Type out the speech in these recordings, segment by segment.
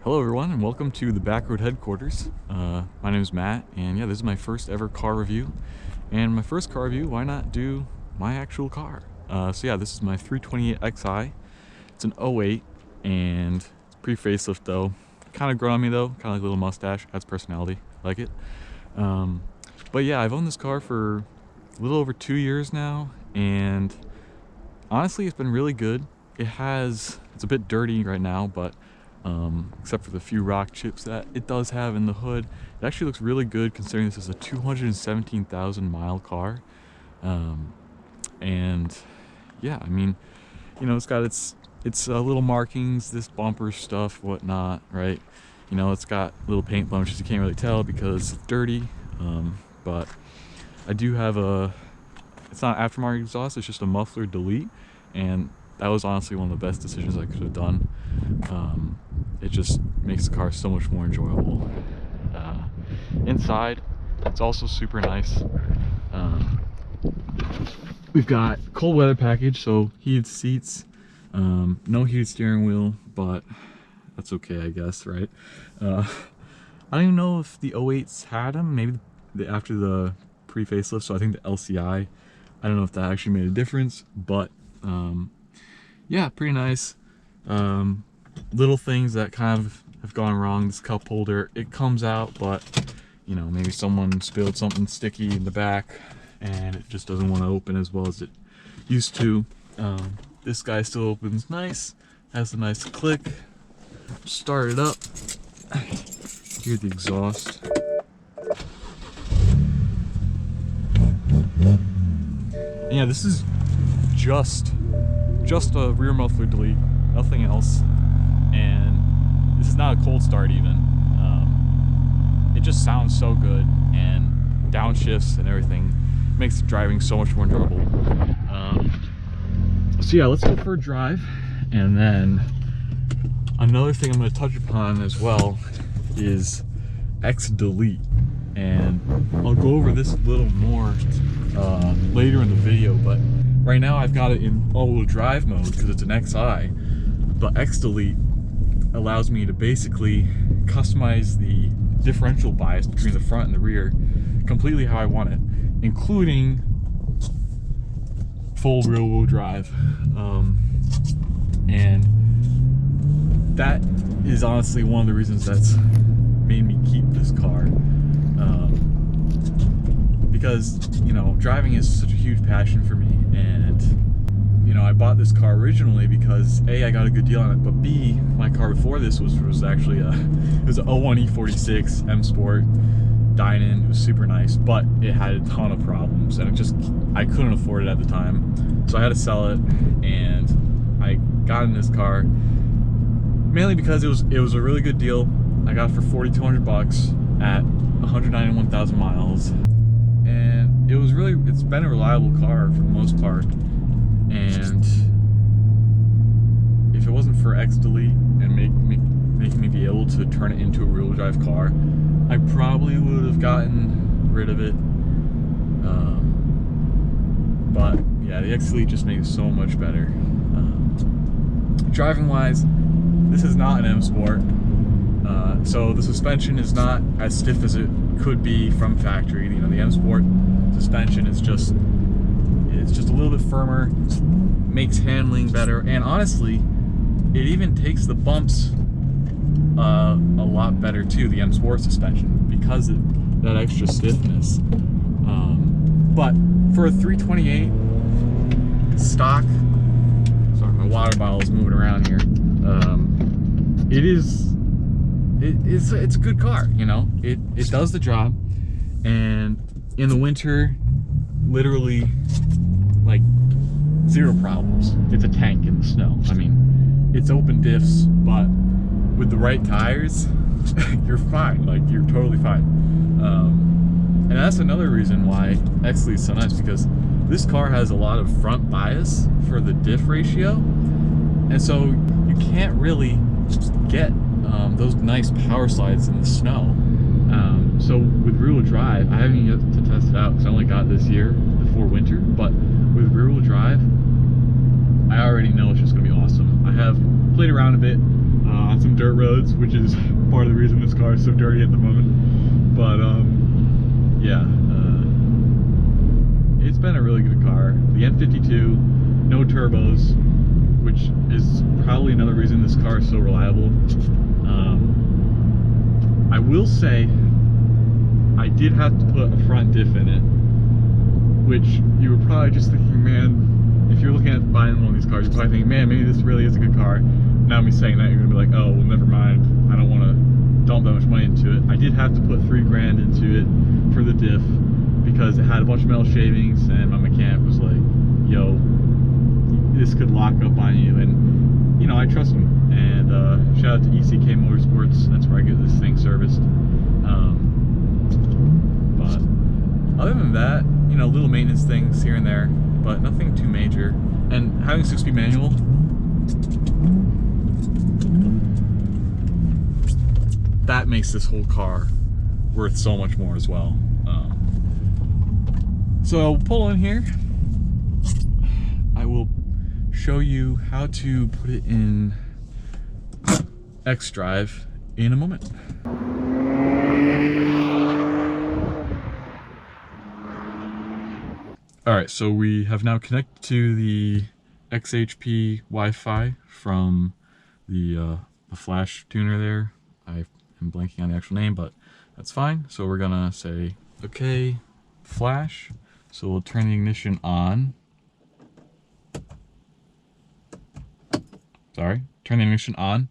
Hello everyone and welcome to the Backroad Headquarters. My name is Matt, and yeah, this is my first ever car review. And my first car review, why not do my actual car? So yeah, this is my 328xi. It's an 08 and it's pre-facelift though. Kind of grown on me though, kind of like a little mustache, adds personality, like it. But yeah, I've owned this car for a little over 2 years now, and honestly it's been really good. It's a bit dirty right now, but except for the few rock chips that it does have in the hood, it actually looks really good considering this is a 217,000 mile car. And yeah, I mean, you know, it's got its little markings, this bumper stuff, whatnot, right? You know, it's got little paint blemishes you can't really tell because it's dirty, but I do have it's not aftermarket exhaust, it's just a muffler delete, and that was honestly one of the best decisions I could have done. It just makes the car so much more enjoyable. Inside, it's also super nice. We've got cold weather package, so heated seats, no heated steering wheel, but that's okay, I guess, right? I don't even know if the 08s had them, maybe after the pre-facelift, so I think the LCI, I don't know if that actually made a difference, but yeah, pretty nice. Little things that kind of have gone wrong. This cup holder, it comes out, but you know, maybe someone spilled something sticky in the back and it just doesn't want to open as well as it used to. This guy still opens nice, has a nice click. Start it up, hear the exhaust. And yeah, this is just a rear muffler delete, nothing else. And this is not a cold start even. It just sounds so good, and downshifts and everything makes driving so much more enjoyable. So yeah, let's go for a drive. And then another thing I'm going to touch upon as well is xDelete, and I'll go over this a little more later in the video, but right now I've got it in all-wheel drive mode because it's an XI, but xDelete allows me to basically customize the differential bias between the front and the rear completely how I want it, including full rear-wheel drive. And that is honestly one of the reasons that's made me keep this car, because, you know, driving is such a huge passion for me. And you know, I bought this car originally because A, I got a good deal on it, but B, my car before this was actually it was an 01 E46 M Sport dine-in. It was super nice, but it had a ton of problems, and I couldn't afford it at the time, so I had to sell it. And I got in this car mainly because it was a really good deal. I got it for 4,200 bucks at 191,000 miles, and it's been a reliable car for the most part. And if it wasn't for xDelete and making me be able to turn it into a rear-wheel drive car, I probably would have gotten rid of it. But yeah, the xDelete just makes it so much better. Driving wise, this is not an M Sport, so the suspension is not as stiff as it could be from factory. You know, the M Sport suspension is just a little bit firmer, makes handling better, and honestly, it even takes the bumps a lot better too, the M Sport suspension, because of that extra stiffness. But for a 328 stock, sorry, my water bottle is moving around here. It's a good car, you know. It does the job, and in the winter, literally, like, zero problems. It's a tank in the snow. I mean, it's open diffs, but with the right tires, you're fine. Like, you're totally fine. And that's another reason why xDelete is so nice, because this car has a lot of front bias for the diff ratio, and so you can't really get those nice power slides in the snow. So with rear-wheel drive, I haven't yet to test it out because I only got it this year before winter, but with rear-wheel drive, I already know it's just going to be awesome. I have played around a bit on some dirt roads, which is part of the reason this car is so dirty at the moment. But yeah, it's been a really good car. The N52, no turbos, which is probably another reason this car is so reliable. I will say, I did have to put a front diff in it, which you were probably just thinking, man, if you're looking at buying one of these cars, you're probably thinking, man, maybe this really is a good car. Now me saying that, you're gonna be like, oh, well, never mind. I don't want to dump that much money into it. I did have to put $3 grand into it for the diff because it had a bunch of metal shavings, and my mechanic was like, yo, this could lock up on you, and you know, I trust him. And shout out to ECK Motorsports. That's where I get this thing serviced. But other than that, you know, little maintenance things here and there, but nothing too major. And having 6-speed manual, that makes this whole car worth so much more as well. So pull in here. I will show you how to put it in xDrive in a moment. Alright, so we have now connected to the XHP Wi-Fi from the flash tuner there. I am blanking on the actual name, but that's fine. So we're gonna say, okay, flash. So we'll turn the ignition on. Sorry, turn the ignition on.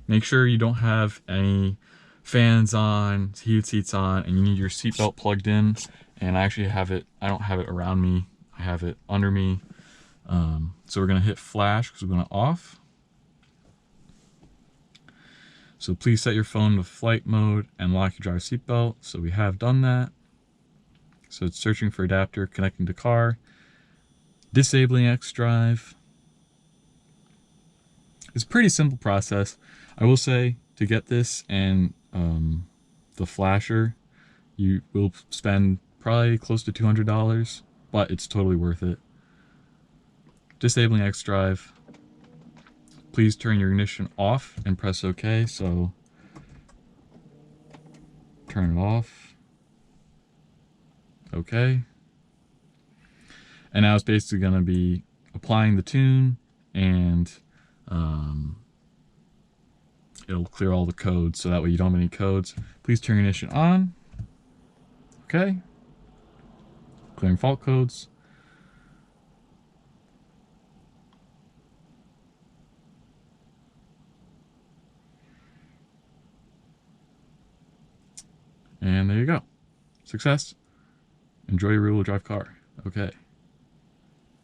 Make sure you don't have any fans on, heated seats on, and you need your seatbelt plugged in. And I actually have it, I don't have it around me, I have it under me. So we're gonna hit flash because we're gonna off. So please set your phone to flight mode and lock your driver seatbelt. So we have done that. So it's searching for adapter, connecting to car, disabling xDrive. It's a pretty simple process. I will say, to get this and the flasher, you will spend probably close to $200, but it's totally worth it. Disabling xDrive. Please turn your ignition off and press OK. So turn it off. OK. And now it's basically going to be applying the tune, and it'll clear all the codes, so that way you don't have any codes. Please turn your ignition on. Okay. Clearing fault codes. And there you go. Success. Enjoy your rear-wheel drive car. Okay.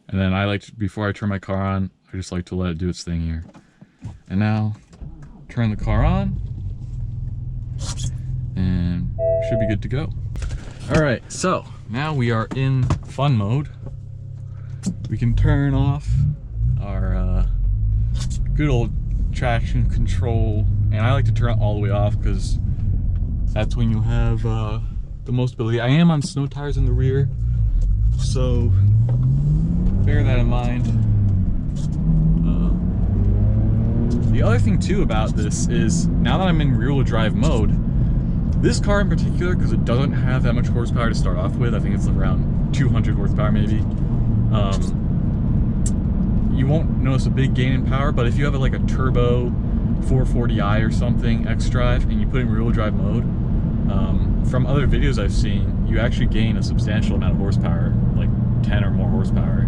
And then I like to, before I turn my car on, I just like to let it do its thing here. And now, turn the car on, and should be good to go. All right, so now we are in fun mode. We can turn off our good old traction control, and I like to turn it all the way off because that's when you have the most ability. I am on snow tires in the rear, so bear that in mind. The other thing too about this is, now that I'm in rear-wheel drive mode, this car in particular, because it doesn't have that much horsepower to start off with, I think it's around 200 horsepower maybe, you won't notice a big gain in power, but if you have like a turbo 440i or something xDrive and you put it in rear-wheel drive mode, from other videos I've seen, you actually gain a substantial amount of horsepower, like 10 or more horsepower,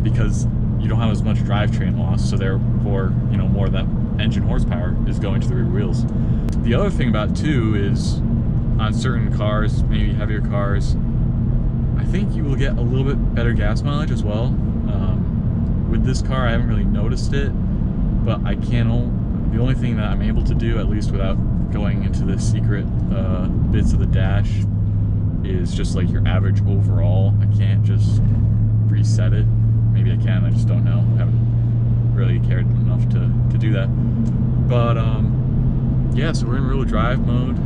because you don't have as much drivetrain loss, so therefore, you know, more of that engine horsepower is going to the rear wheels. The other thing about it too is, on certain cars, maybe heavier cars, I think you will get a little bit better gas mileage as well. With this car, I haven't really noticed it, but the only thing that I'm able to do, at least without going into the secret bits of the dash, is just like your average overall. I can't just reset it. Maybe I can, I just don't know. I haven't really cared enough to do that. But yeah, so we're in rear-wheel drive mode.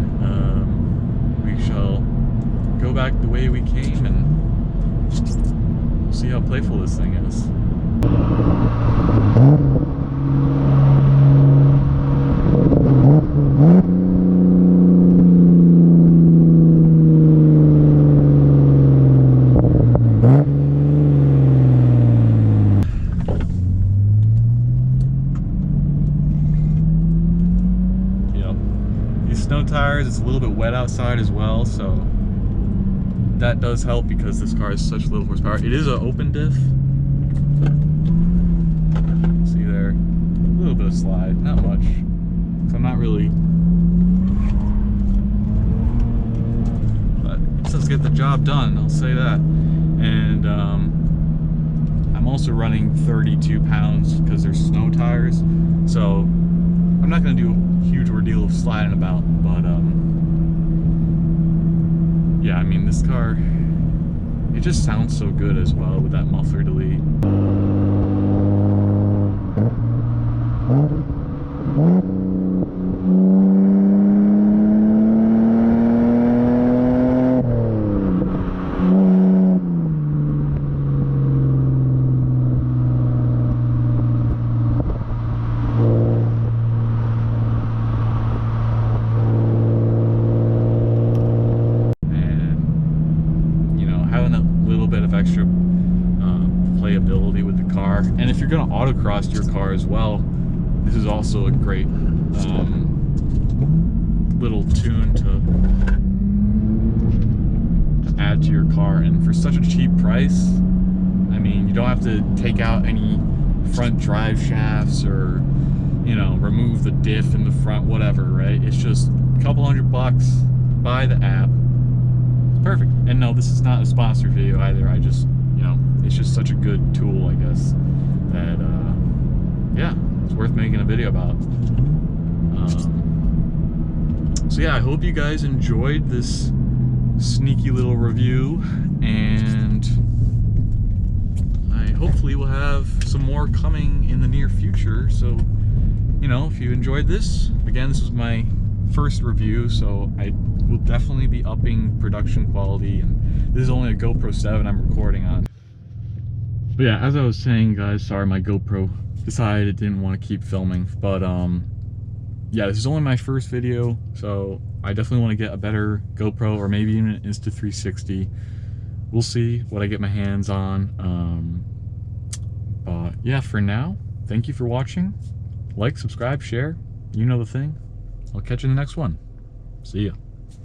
We shall go back the way we came, and we'll see how playful this thing is. snow tires. It's a little bit wet outside as well, so that does help because this car has such little horsepower. It is an open diff. See there, a little bit of slide, not much. So I'm not really, but it does get the job done, I'll say that. And I'm also running 32 pounds because there's snow tires, so I'm not going to do a huge ordeal of sliding about, but yeah, I mean, this car, it just sounds so good as well with that muffler delete. Extra playability with the car, and if you're going to autocross your car as well, this is also a great little tune to add to your car. And for such a cheap price, I mean, you don't have to take out any front drive shafts or, you know, remove the diff in the front, whatever, right? It's just a couple $100, buy the app. Perfect. And no, this is not a sponsored video either. I just, you know, it's just such a good tool, I guess, that yeah, it's worth making a video about. So yeah, I hope you guys enjoyed this sneaky little review, and I hopefully will have some more coming in the near future. So, you know, if you enjoyed this, again, this was my first review, so I will definitely be upping production quality, and this is only a GoPro 7 I'm recording on. But yeah, as I was saying, guys, sorry, my GoPro decided it didn't want to keep filming, but yeah, this is only my first video, so I definitely want to get a better GoPro, or maybe even an Insta360. We'll see what I get my hands on. But yeah, for now, thank you for watching. Like, subscribe, share, you know the thing. I'll catch you in the next one. See ya.